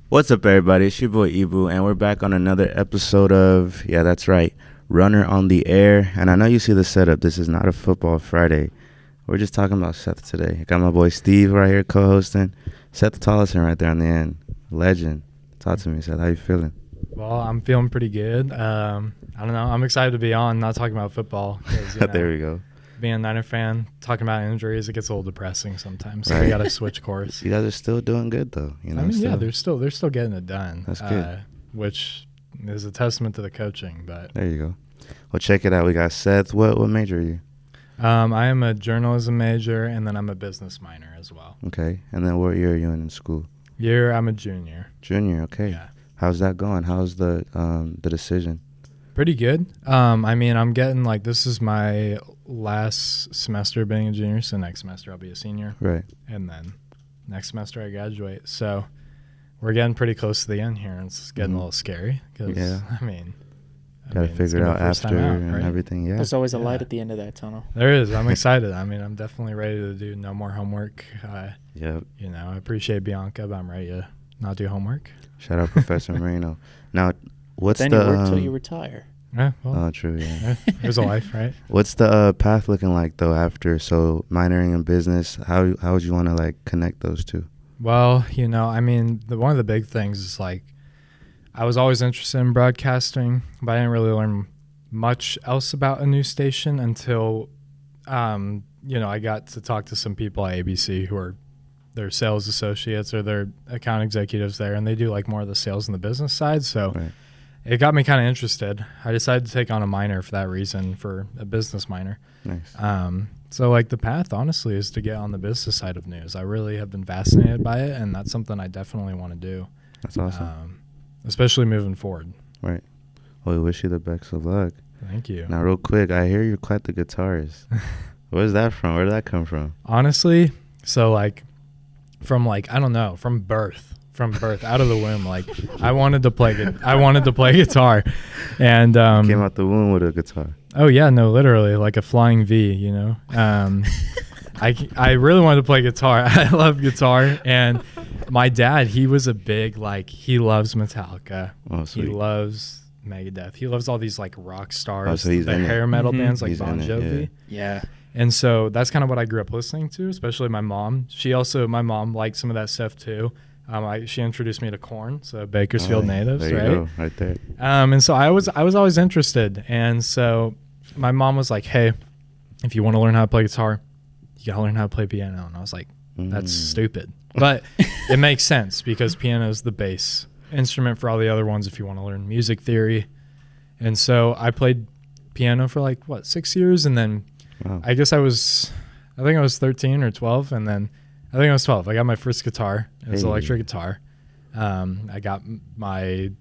What's up, everybody? It's your boy Ibu, and we're back on another episode of, yeah, that's right, Runner on the Air. And I know you see the setup. This is not a football Friday. We're just talking about Seth today. I got my boy Steve right here co-hosting. Seth Tolleson right there on the end. Legend. Talk to me, Seth. How you feeling? Well, I'm feeling pretty good. I don't know. I'm excited to be on, not talking about football. There we go. Being a Niner fan, talking about injuries, it gets a little depressing sometimes. So Right. we got to switch course. You guys are still doing good, though. You know, I mean, still. yeah, they're still getting it done. That's good. Which is a testament to the coaching. But There you go. Well, check it out. We got Seth. What major are you? I am a journalism major, and then I'm a business minor as well. Okay. And then what year are you in school? I'm a junior. Junior. Okay. Yeah. How's that going? How's the decision? Pretty good. I mean, I'm getting this is my last semester being a junior, so next semester I'll be a senior. Right. And then next semester I graduate. So we're getting pretty close to the end here, and it's getting a little scary because, Yeah. I mean, Got to figure it out after and everything. Yeah. There's always a light at the end of that tunnel. There is. I'm excited. I mean, I'm definitely ready to do no more homework. Yep. You know, I appreciate Bianca, but I'm ready to not do homework. Shout out Professor Marino. Now, what's Then the you work till you retire. Yeah, well, oh, true, yeah. there's a life, right? What's the path looking like though after? So minoring in business, how would you want to connect those two? Well, you know, I mean, one of the big things is I was always interested in broadcasting, but I didn't really learn much else about a news station until, I got to talk to some people at ABC who are their sales associates or their account executives there, and they do more of the sales and the business side. So Right. it got me kind of interested. I decided to take on a minor for that reason, for a business minor. Nice. So the path, honestly, is to get on the business side of news. I really have been fascinated by it, and that's something I definitely want to do. That's awesome. Especially moving forward. Right. Well, we wish you the best of luck. Thank you. Now, real quick, I hear you're quite the guitarist. Where's that from? Where did that come from? Honestly, so from I don't know, from birth, out of the womb, I wanted to play guitar, and Came out the womb with a guitar. oh yeah, no, literally like a flying V, you know. I really wanted to play guitar. I love guitar, and my dad, he was a big he loves Metallica. Oh, He sweet. loves Megadeth. He loves all these rock stars, Oh, so he's the in it. hair metal bands like He's Bon in it, Jovi. Yeah. And so that's kind of what I grew up listening to, especially my mom. My mom liked some of that stuff too. She introduced me to Korn, so Bakersfield Oh, natives, there you right? go, right there. And so I was always interested. And so my mom was like, "Hey, if you want to learn how to play guitar, you gotta learn how to play piano." And I was like, "That's stupid," but it makes sense because piano is the base instrument for all the other ones if you want to learn music theory. And so I played piano for 6 years, and then Wow. I think I was 13 or 12, and then I think I was 12. I got my first guitar. It was Hey. electric guitar. I got my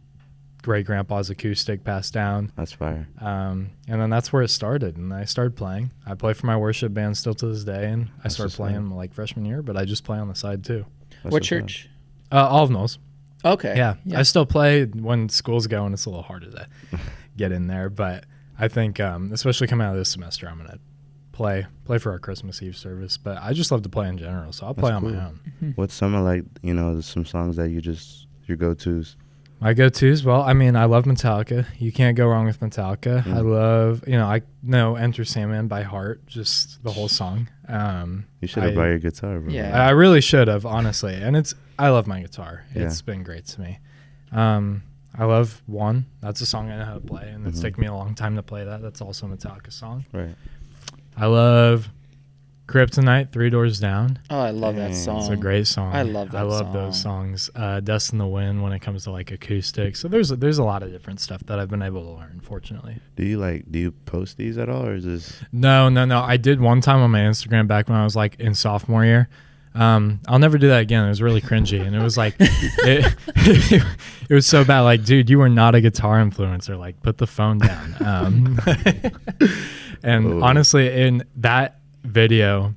great grandpa's acoustic passed down, That's fire. and then that's where it started. And I started playing. I play for my worship band still to this day, and I That's started what's up. playing freshman year. But I just play on the side too. That's What what's church? Olive Knolls. Okay. Yeah, I still play when school's going. It's a little harder to get in there, but I think especially coming out of this semester, I'm gonna play for our Christmas Eve service. But I just love to play in general, so I'll play That's on my cool. own. What's some of some songs that your go-tos? My go-tos, well, I mean, I love Metallica. You can't go wrong with Metallica. I love, I know Enter Sandman by heart, just the whole song. You should have brought your guitar, bro. Yeah. I really should have, honestly. And I love my guitar. Yeah. It's been great to me. I love One. That's a song I know how to play, and it's taken me a long time to play that. That's also a Metallica song. Right. I love Kryptonite, Three Doors Down. Oh, I love that song. It's a great song. I love that I love song. those songs. Dust in the Wind when it comes to acoustic. So there's a lot of different stuff that I've been able to learn, fortunately. Do you post these at all, or is this? No. I did one time on my Instagram back when I was in sophomore year. I'll never do that again. It was really cringy, and it was it was so bad. Dude, you were not a guitar influencer. Put the phone down. And honestly, in that video,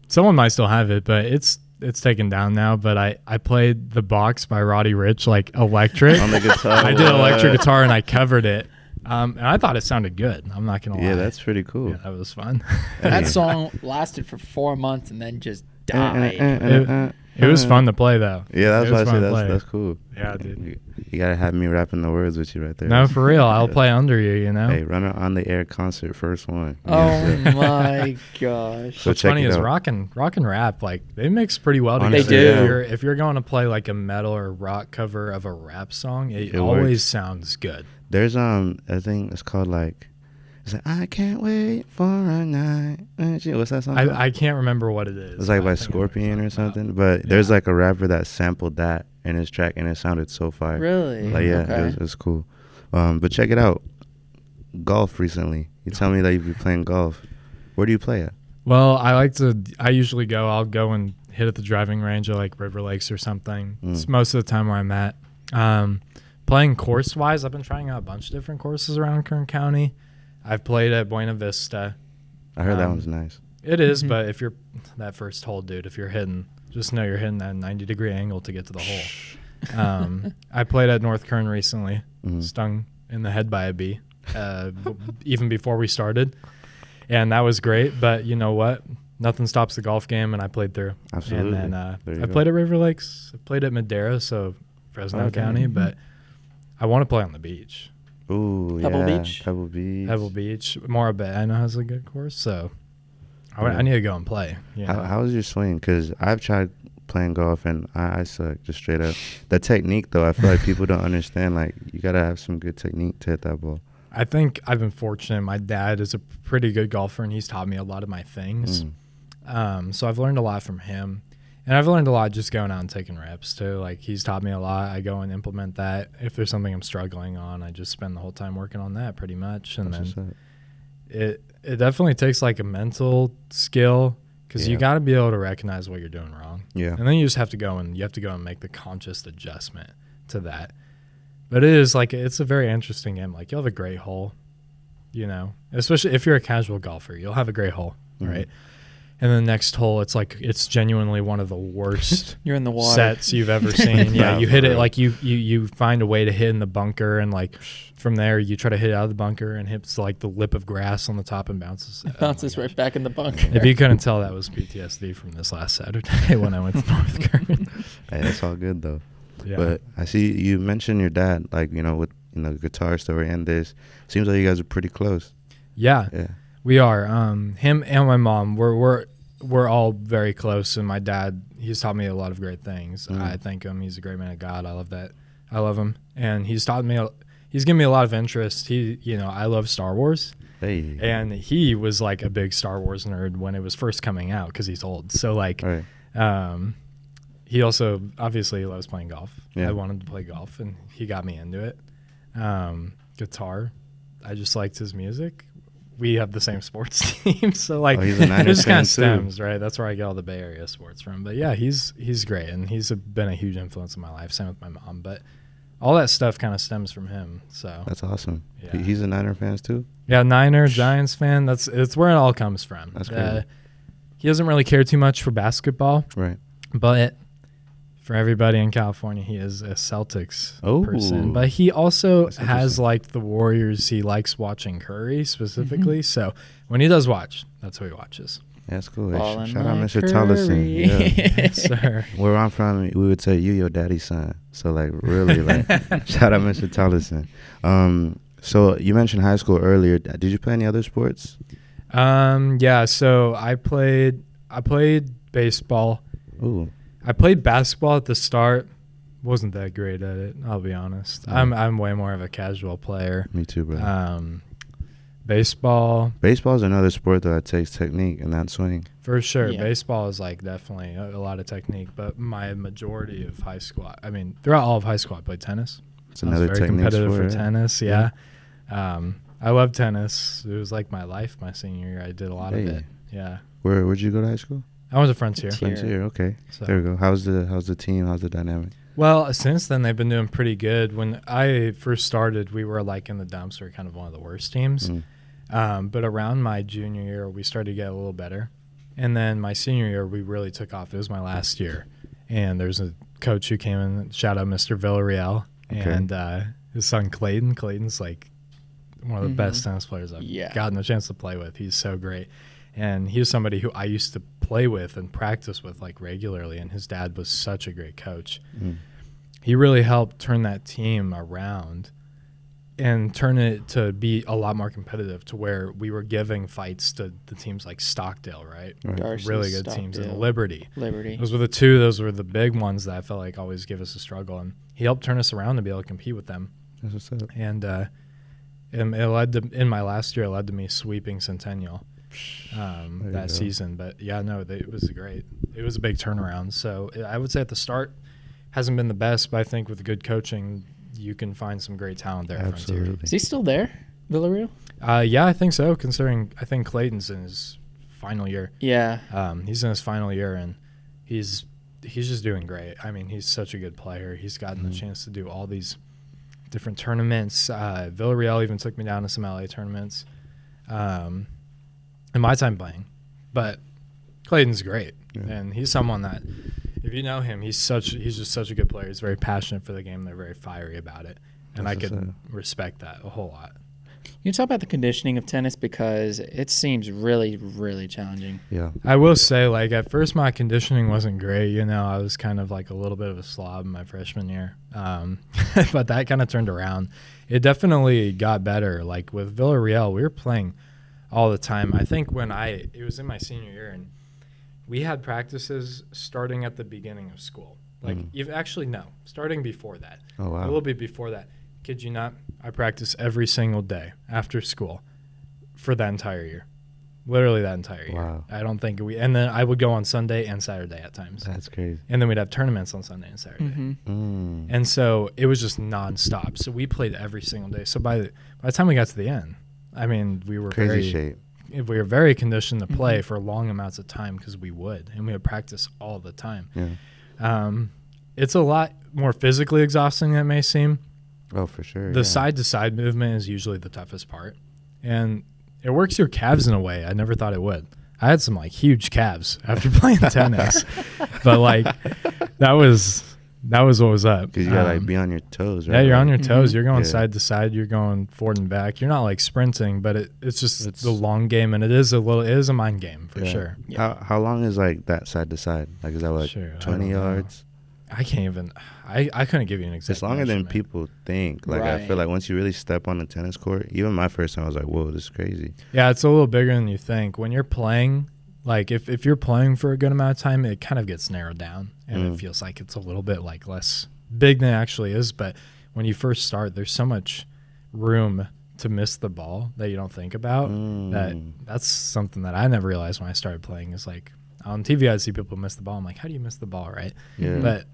someone might still have it, but it's taken down now. But I played The Box by Roddy Ricch electric. On the guitar. I did electric guitar and I covered it. And I thought it sounded good. I'm not gonna lie. Yeah, that's pretty cool. Yeah, that was fun. That song lasted for 4 months and then just died. It was fun to play though. Yeah, that's It why I was say fun to play. that's cool. Yeah, dude. You gotta have me rapping the words with you right there. No, for real. I'll play under you. You know. Hey, Runner on the Air concert, first one. Oh my gosh. So What's check funny it is out. rock and rap, like they mix pretty well together. Honestly, They do. If you're going to play like a metal or rock cover of a rap song, it It always works. sounds good. There's I think it's called like, it's like I can't wait for a night. What's that song? called? I can't remember what it is. It's like but by I think I know what Scorpion you're or talking about. something. But there's like a rapper that sampled that in his track, and it sounded so fire. Really? Like yeah, Okay. it was cool. But check it out. Golf recently. You tell me that you've been playing golf. Where do you play at? Well, I usually I'll go and hit at the driving range or like River Lakes or something. It's most of the time where I'm at. Playing course wise, I've been trying out a bunch of different courses around Kern County. I've played at Buena Vista. I heard that one's nice. It is, but if you're that first hole, dude, if you're hitting, just know you're hitting that 90-degree angle to get to the hole. I played at North Kern recently, stung in the head by a bee, even before we started, and that was great. But you know what? Nothing stops the golf game, and I played through. Absolutely. And There then you I go. played at River Lakes. I played at Madera, so Fresno Okay. County, but I want to play on the beach. Ooh, Pebble yeah. Beach? Pebble Beach. Pebble Beach, Morabit, I know has a good course, so I need to go and play. You know? How was your swing? Because I've tried playing golf and I suck, just straight up. The technique, though, I feel like people don't understand. Like, you got to have some good technique to hit that ball. I think I've been fortunate. My dad is a pretty good golfer, and he's taught me a lot of my things. So I've learned a lot from him. And I've learned a lot just going out and taking reps, too. Like, he's taught me a lot. I go and implement that. If there's something I'm struggling on, I just spend the whole time working on that pretty much. And That's then what's up. it definitely takes, like, a mental skill because you Yeah. got to be able to recognize what you're doing wrong. Yeah. And then you just have to go and make the conscious adjustment to that. But it is like, it's a very interesting game. Like, you'll have a great hole, you know, especially if you're a casual golfer, you'll have a great hole, right? And the next hole, it's like, it's genuinely one of the worst You're in the water. sets you've ever seen. Yeah, Yeah, you for hit it real. like you find a way to hit in the bunker, and like from there you try to hit out of the bunker and hits like the lip of grass on the top and bounces. It bounces right back in the bunker. If you couldn't tell, that was PTSD from this last Saturday when I went to North Kern. Hey, that's all good, though. Yeah. But I see you mentioned your dad, like, you know, with, you know, the guitar story and this. Seems like you guys are pretty close. Yeah, Yeah. we are. Him and my mom, we're all very close, and my dad, he's taught me a lot of great things. I thank him. He's a great man of God. I love that. I love him, and he's given me a lot of interest. I love Star Wars, Hey. and he was like a big Star Wars nerd when it was first coming out because he's old. So like, All right. he also obviously loves playing golf. Yeah. I wanted to play golf, and he got me into it. Guitar, I just liked his music. We have the same sports team, so like, Oh, he's a it Niners just kind fan, of too. stems, right? That's where I get all the Bay Area sports from. But yeah, he's great, and he's been a huge influence in my life. Same with my mom, but all that stuff kind of stems from him. So That's awesome. Yeah. He's a Niner fan, too? yeah, Niner, Giants fan. It's where it all comes from. That's crazy. He doesn't really care too much for basketball, Right. but for everybody in California, he is a Celtics Oh. person. But he also That's has interesting. like the Warriors. He likes watching Curry specifically. So when he does watch, that's who he watches. That's cool. Hey, Ballin' shout out like Mr. Tolleson. Curry. Yeah. Yes, sir. Where I'm from, we would say you your daddy's son. So like really, like shout out Mr. Tolleson. So you mentioned high school earlier. Did you play any other sports? Yeah. So I played baseball. Ooh, I played basketball at the start. Wasn't that great at it, I'll be honest. I'm way more of a casual player. me too, bro. Baseball, Baseball's another sport that takes technique and not swing. for sure. Yeah. Baseball is like definitely a lot of technique, but my majority of high school, throughout all of high school, I played tennis. It's I was another very technique competitive sport. for tennis. Yeah. I love tennis. It was like my life. My senior year, I did a lot of Hey. it. Yeah. Where'd you go to high school? I went to Frontier. Frontier. Frontier. Okay, So. there we go. How's the team? How's the dynamic? Well, since then they've been doing pretty good. When I first started, we were like in the dumps. We were kind of one of the worst teams. But around my junior year, we started to get a little better. And then my senior year, we really took off. It was my last year. And there's a coach who came in, shout out Mr. Villarreal, Okay. and his son Clayton. Clayton's like one of the best tennis players I've Yeah. gotten a chance to play with. He's so great. And he was somebody who I used to play with and practice with like regularly, and his dad was such a great coach. He really helped turn that team around and turn it to be a lot more competitive, to where we were giving fights to the teams like Stockdale, right? Darcy, Really good teams, and Stockdale, Liberty. Liberty. Those were the two. Those were the big ones that I felt like always give us a struggle, and he helped turn us around to be able to compete with them. That's what's up. And it led to, in my last year, it led to me sweeping Centennial that season. But yeah, no, it was great. It was a big turnaround. So I would say at the start hasn't been the best, but I think with good coaching, you can find some great talent there. Absolutely. Frontier. Is he still there, Villarreal? Yeah, I think so. Considering I think Clayton's in his final year. Yeah. He's in his final year, and he's just doing great. I mean, he's such a good player. He's gotten the chance to do all these different tournaments. Villarreal even took me down to some LA tournaments in my time playing. But Clayton's great, and he's someone that, if you know him, he's just such a good player. He's very passionate for the game. They're very fiery about it, and I could respect that a whole lot. You talk about the conditioning of tennis, because it seems really, really challenging. Yeah. I will say, like, at first my conditioning wasn't great. You know, I was kind of like a little bit of a slob in my freshman year. But that kind of turned around. It definitely got better. Like with Villarreal, we were playing all the time. I think it was in my senior year, and we had practices starting at the beginning of school. Like, you've actually, no, starting before that. Oh, wow. A little bit before that. Kid you not, I practice every single day after school for that entire year. Literally that entire year. Wow. I don't think and then I would go on Sunday and Saturday at times. That's crazy. And then we'd have tournaments on Sunday and Saturday. And so it was just nonstop. So we played every single day. So by the time we got to the end, I mean, we were Crazy shape. We were very conditioned to play for long amounts of time, because we would, and we would practice all the time. Yeah. It's a lot more physically exhausting than it may seem. Oh, for sure. The side-to-side movement is usually the toughest part, and it works your calves in a way I never thought it would. I had some like huge calves after playing tennis, but like that was what was up. Because you gotta like be on your toes, right? Yeah, you're on your toes. You're going Yeah. side to side. You're going forward and back. You're not like sprinting, but it's just the long game, and it is a mind game for sure. Yeah. How long is like that side to side? Like, is that like Sure, I 20 don't know. yards? I can't even. I couldn't give you an exact. It's longer than measurement. people think. Like, I Right. feel like once you really step on the tennis court, even my first time, I was like, whoa, this is crazy. Yeah, it's a little bigger than you think. When you're playing, like if you're playing for a good amount of time, it kind of gets narrowed down, and it feels like it's a little bit like less big than it actually is. But when you first start, there's so much room to miss the ball that you don't think about. That's something that I never realized when I started playing. Is like on TV, I see people miss the ball. I'm like, how do you miss the ball, right? Yeah. But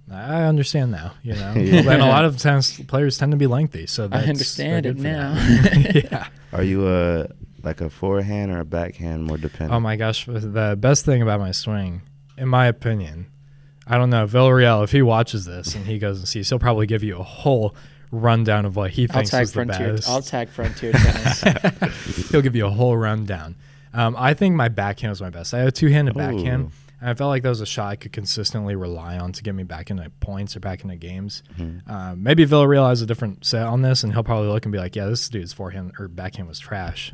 I understand now, you know. Yeah. And a lot of tennis players tend to be lengthy, so I that's, understand they're it good for now. that. Yeah. Are you like a forehand or a backhand more dependent? Oh my gosh, the best thing about my swing, in my opinion, I don't know, Villarreal, if he watches this and he goes and sees, he'll probably give you a whole rundown of what he thinks is the best. I'll tag Frontier Tennis. He'll give you a whole rundown. I think my backhand was my best. I had a two-handed backhand, and I felt like that was a shot I could consistently rely on to get me back into points or back into games. Maybe Villarreal has a different set on this, and he'll probably look and be like, yeah, this dude's forehand or backhand was trash.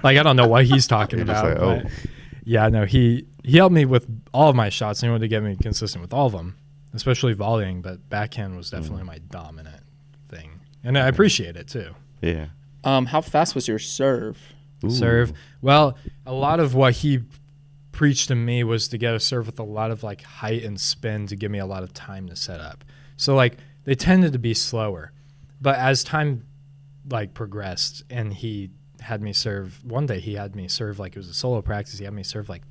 Like, I don't know what he's talking You're just about. like, but yeah, no, he helped me with all of my shots, and he wanted to get me consistent with all of them, especially volleying, but backhand was definitely my dominant thing. And I appreciate it, too. Yeah. How fast was your serve? Ooh. Serve. Well, a lot of what he preached to me was to get a serve with a lot of like height and spin to give me a lot of time to set up. So like they tended to be slower, but as time like progressed and he had me serve, one day he had me serve, like it was a solo practice, he had me serve like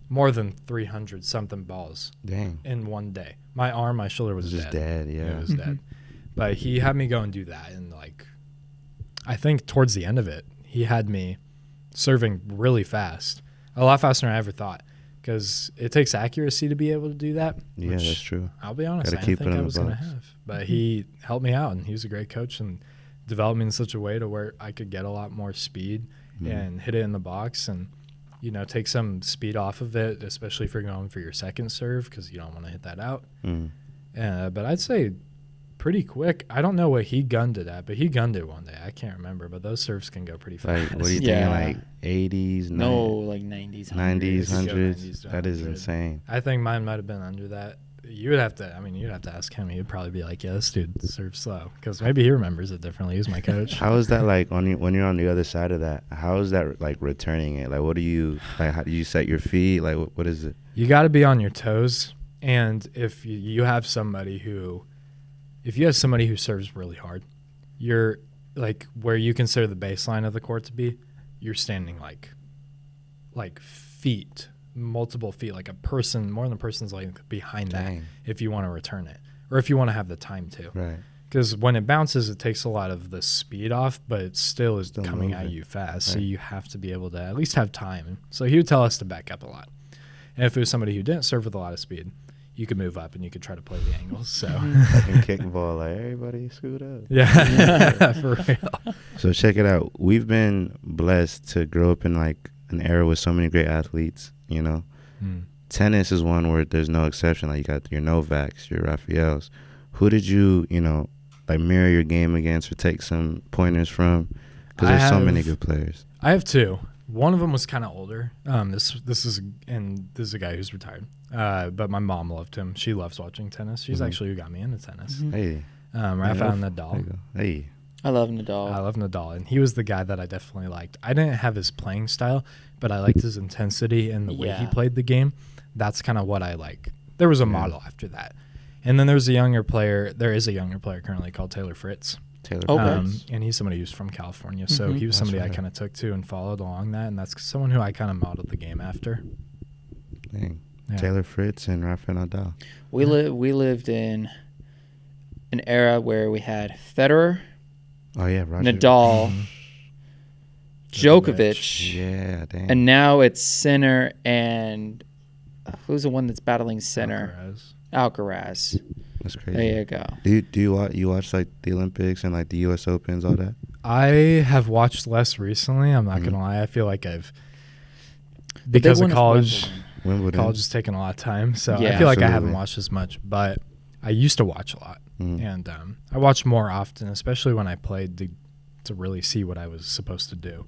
more than 300 something balls Dang. in one day. My shoulder was Just dead, yeah. It was dead. But he had me go and do that, and like I think towards the end of it, he had me serving really fast, a lot faster than I ever thought, because it takes accuracy to be able to do that. Yeah, which that's true. I'll be honest, I Gotta didn't keep it think in I the was going to box. have. But he helped me out, and he was a great coach and developed me in such a way to where I could get a lot more speed and hit it in the box and, you know, take some speed off of it, especially if you're going for your second serve, because you don't want to hit that out. But I'd say pretty quick. I don't know what he gunned it at, but he gunned it one day. I can't remember, but those serves can go pretty fast. Like, what do you Yeah. think? Like 80s, No, like 90s, 90s, 100s. 100s. to That is 100. insane. I think mine might have been under that. You would have to. I mean, you'd have to ask him. He'd probably be like, "Yeah, this dude serves slow," because maybe he remembers it differently. He's my coach. How is that like when you're on the other side of that? How is that like returning it? Like, what do you like? How do you set your feet? Like, what is it? You got to be on your toes, and if you have somebody who, if you have somebody who serves really hard, you're like where you consider the baseline of the court to be. You're standing like feet. Multiple feet, like a person, more than a person's like behind Dang. that if you want to return it or if you want to have the time to. Right. Because when it bounces, it takes a lot of the speed off, but it still is coming at moving. you fast. So Right. you have to be able to at least have time. So he would tell us to back up a lot. And if it was somebody who didn't serve with a lot of speed, you could move up and you could try to play the angles. So Fucking kickball, like everybody screwed up. yeah, for real. So check it out. We've been blessed to grow up in like an era with so many great athletes. You know, tennis is one where there's no exception. Like you got your Novaks, your Raphaels. Who did you like mirror your game against or take some pointers from? Because there's so many good players. I have two. One of them was kind of older. This is a guy who's retired. But my mom loved him. She loves watching tennis. She's actually who got me into tennis. Hey, Rafael there Nadal. you go. Hey, I love Nadal. I love Nadal, and he was the guy that I definitely liked. I didn't have his playing style, but I liked his intensity and the way he Yeah. played the game. That's kind of what I like. There was a model after that. And then there's a younger player. There is a younger player currently called Taylor Fritz. Taylor. Okay. Fritz. And he's somebody who's from California. So he was That's somebody I right. kind of took to and followed along that. And that's someone who I kind of modeled the game after. Dang. Yeah. Taylor Fritz and Rafael Nadal. We lived in an era where we had Federer, Oh yeah, Roger. Nadal, Djokovic, Yeah, damn. and now it's Sinner and who's the one that's battling Sinner? Alcaraz. That's crazy. There you go. Do you watch like the Olympics and like the U.S. Opens, all that? I have watched less recently. I'm not going to lie. I feel like The big because one of is college, Wimbledon. Wimbledon. college has taken a lot of time. So I Yeah. feel like I haven't Absolutely. watched as much, but I used to watch a lot. Mhm. And I watched more often, especially when I played to really see what I was supposed to do.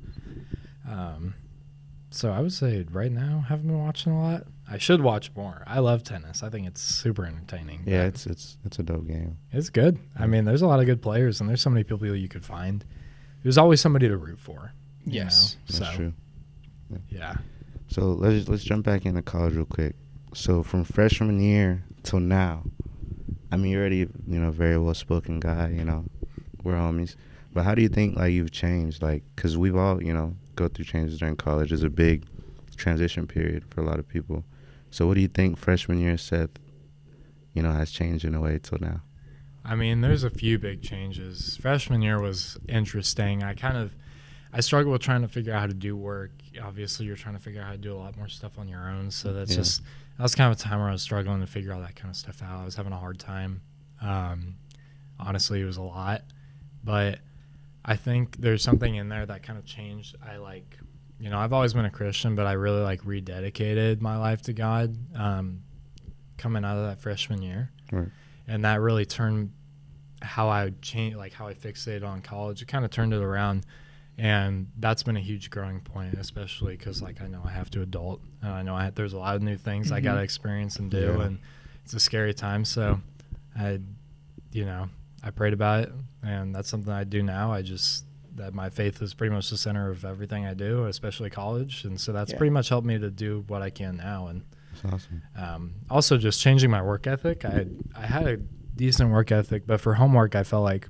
So I would say right now, haven't been watching a lot. I should watch more. I love tennis. I think it's super entertaining. Yeah, but it's a dope game. it's good. I mean, there's a lot of good players, and there's so many people you could find. There's always somebody to root for. you Yes. know? That's So, true. Yeah. So let's jump back into college real quick. So from freshman year till now, I mean, you're already very well spoken guy. We're homies. But how do you think like you've changed? Like, cause we've all go through changes during college. It's a big transition period for a lot of people. So what do you think freshman year Seth, has changed in a way till now? I mean, there's a few big changes. Freshman year was interesting. I struggled with trying to figure out how to do work. Obviously, you're trying to figure out how to do a lot more stuff on your own. So that was kind of a time where I was struggling to figure all that kind of stuff out. I was having a hard time. Honestly, it was a lot. But I think there's something in there that kind of changed. I've always been a Christian, but I really rededicated my life to God coming out of that freshman year. Right. And that really turned how I how I fixated on college. It kind of turned it around. And that's been a huge growing point, especially because I know I have to adult. I know there's a lot of new things I got to experience and do, and it's a scary time. So I prayed about it, and that's something I do now. That my faith is pretty much the center of everything I do, especially college. And so that's pretty much helped me to do what I can now. And That's awesome. also just changing my work ethic. I had a decent work ethic, but for homework, I felt like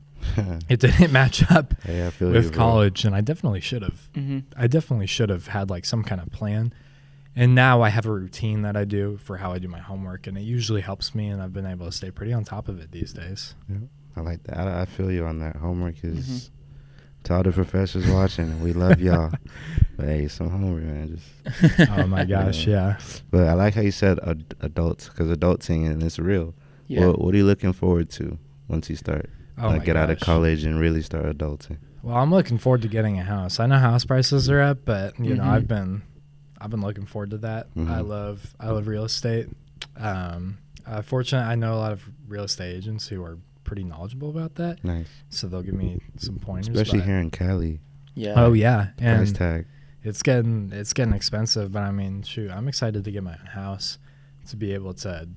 it didn't match up Hey, I feel you, with bro. college, and I definitely should have. I definitely should have had some kind of plan. And now I have a routine that I do for how I do my homework, and it usually helps me, and I've been able to stay pretty on top of it these days. Yeah, I like that. I feel you on that. Homework is to all the professors watching. We love y'all, but hey, some homework, man. Just Oh my gosh, yeah. But I like how you said adults, because adulting and it's real. Yeah. What are you looking forward to once you start? Oh my Get out of gosh. college and really start adulting. Well, I'm looking forward to getting a house. I know house prices are up, but I've been looking forward to that. Mhm. I love real estate. Fortunately, I know a lot of real estate agents who are pretty knowledgeable about that. Nice. So they'll give me some pointers. Especially here in Cali. Yeah. Oh yeah, Price and tag. it's getting expensive. But I mean, shoot, I'm excited to get my own house, to be able to.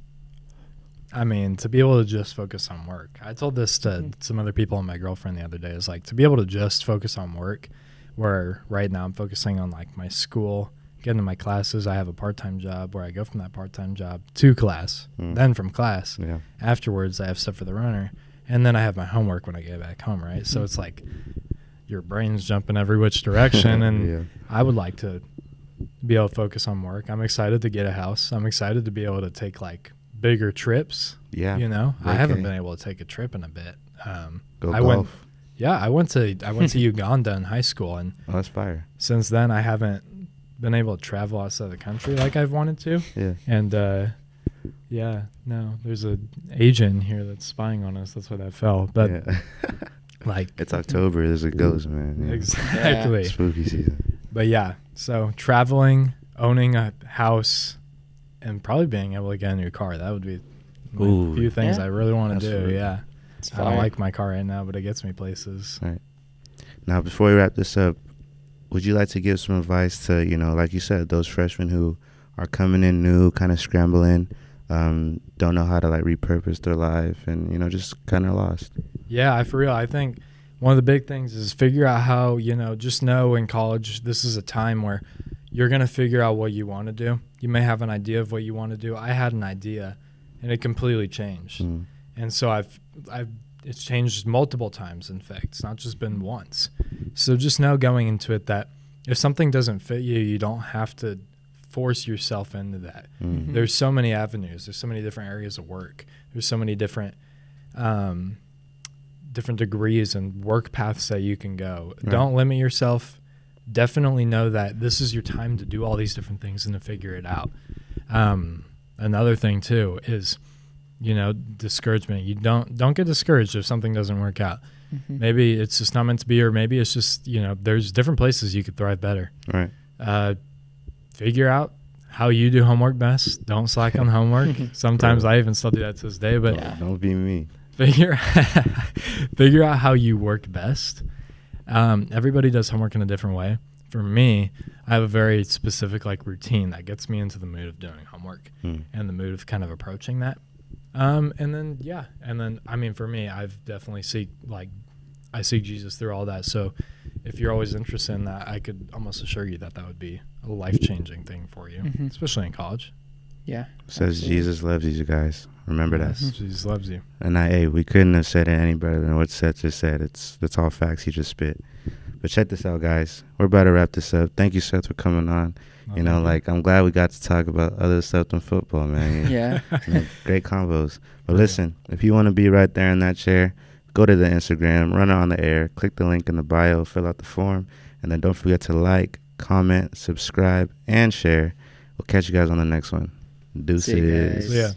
I mean, to be able to just focus on work. I told this to some other people and my girlfriend the other day. Is like to be able to just focus on work, where right now I'm focusing on like my school, getting to my classes. I have a part-time job where I go from that part-time job to class, then from class. Yeah. Afterwards, I have stuff for the runner, and then I have my homework when I get back home, right? So it's like your brain's jumping every which direction, and Yeah. I would like to be able to focus on work. I'm excited to get a house. I'm excited to be able to take like bigger trips. Yeah. You know, I Okay. haven't been able to take a trip in a bit. Go I golf. went. Yeah, I went to Uganda in high school, and Oh, that's fire. since then I haven't been able to travel outside of the country like I've wanted to. Yeah. And yeah, no, there's a agent here that's spying on us. That's why that fell. But yeah. like It's October as it goes, man. Yeah. exactly. Spooky season. But yeah, so traveling, owning a house, and probably being able to get a new car. That would be a Ooh. few things Yeah. I really want to do. Absolutely. Yeah. It's I don't fire. like my car right now, but it gets me places. Now, before we wrap this up, would you like to give some advice to, like you said, those freshmen who are coming in new, kind of scrambling, don't know how to like repurpose their life and, just kind of lost? Yeah, for real. I think one of the big things is figure out how, just know in college, this is a time where you're going to figure out what you want to do. You may have an idea of what you want to do. I had an idea and it completely changed. Mm. And so it's changed multiple times. In fact, it's not just been once. So just know going into it that if something doesn't fit you, you don't have to force yourself into that. Mm. There's so many avenues. There's so many different areas of work. There's so many different degrees and work paths that you can go. Right. Don't limit yourself. Definitely know that this is your time to do all these different things and to figure it out. Another thing too is, discouragement. You don't get discouraged if something doesn't work out. Maybe it's just not meant to be, or maybe it's just, there's different places you could thrive better. Right. Figure out how you do homework best. Don't slack on homework. Sometimes I even still do that to this day, but Yeah. Don't be me. figure out how you work best. Everybody does homework in a different way. For me, I have a very specific routine that gets me into the mood of doing homework and the mood of kind of approaching that. And then I mean, for me, I've definitely I seek Jesus through all that. So if you're always interested in that, I could almost assure you that would be a life-changing thing for you, especially in college. Yeah. Says absolutely. Jesus loves you guys. Remember that. Jesus loves you. And we couldn't have said it any better than what Seth just said. That's all facts he just spit. But check this out, guys. We're about to wrap this up. Thank you, Seth, for coming on. I'm glad we got to talk about other stuff than football, man. Yeah. Great combos. But listen, if you want to be right there in that chair, go to the Instagram, Runner on the Air, click the link in the bio, fill out the form, and then don't forget to like, comment, subscribe, and share. We'll catch you guys on the next one. Deuces. See you guys. Yeah.